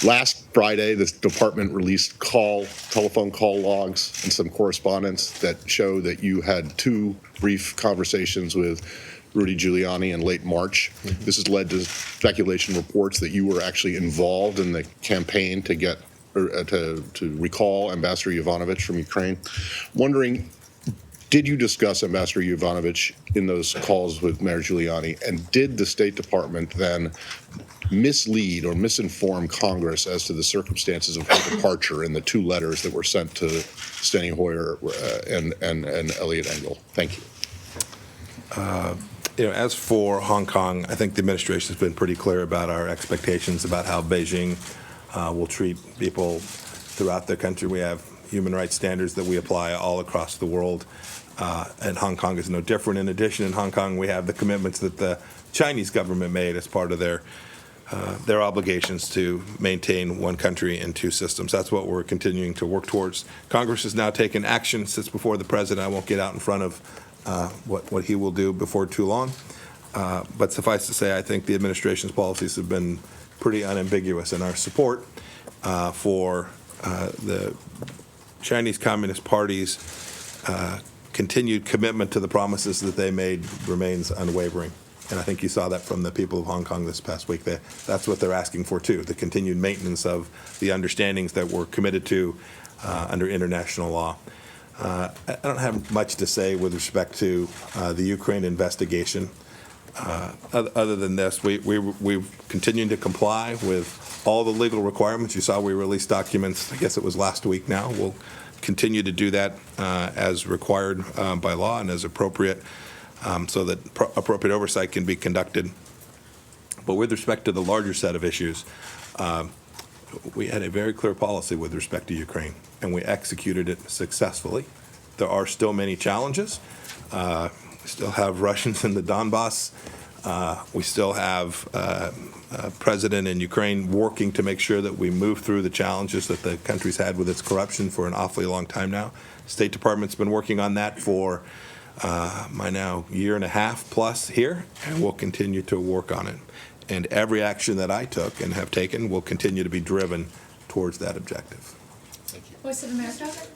Last Friday, the department released telephone call logs and some correspondence that show that you had 2 brief conversations with Rudy Giuliani in late March. Mm-hmm. This has led to speculation reports that you were actually involved in the campaign to get to recall Ambassador Yovanovitch from Ukraine. Wondering, did you discuss Ambassador Yovanovitch in those calls with Mayor Giuliani, and did the State Department then mislead or misinform Congress as to the circumstances of her departure in the 2 letters that were sent to Steny Hoyer and Eliot Engel? Thank you. As for Hong Kong, I think the administration has been pretty clear about our expectations about how Beijing will treat people throughout their country. We have human rights standards that we apply all across the world, and Hong Kong is no different. In addition, in Hong Kong, we have the commitments that the Chinese government made as part of their obligations to maintain 1 country and 2 systems. That's what we're continuing to work towards. Congress has now taken action, sits before the president. I won't get out in front of what he will do before too long. But suffice to say, I think the administration's policies have been pretty unambiguous in our support for the Chinese Communist Party's continued commitment to the promises that they made remains unwavering. And I think you saw that from the people of Hong Kong this past week. That's what they're asking for, too, the continued maintenance of the understandings that we're committed to under international law. I don't have much to say with respect to the Ukraine investigation. Other than this, we've continued to comply with all the legal requirements. You saw we released documents, I guess it was last week now. We'll continue to do that as required by law and as appropriate, so that appropriate oversight can be conducted. But with respect to the larger set of issues, we had a very clear policy with respect to Ukraine, and we executed it successfully. There are still many challenges. We still have Russians in the Donbass. We still have a president in Ukraine working to make sure that we move through the challenges that the country's had with its corruption for an awfully long time now. State Department's been working on that for my now 1.5 plus here, and we'll continue to work on it. And every action that I took and have taken will continue to be driven towards that objective. Voice of America.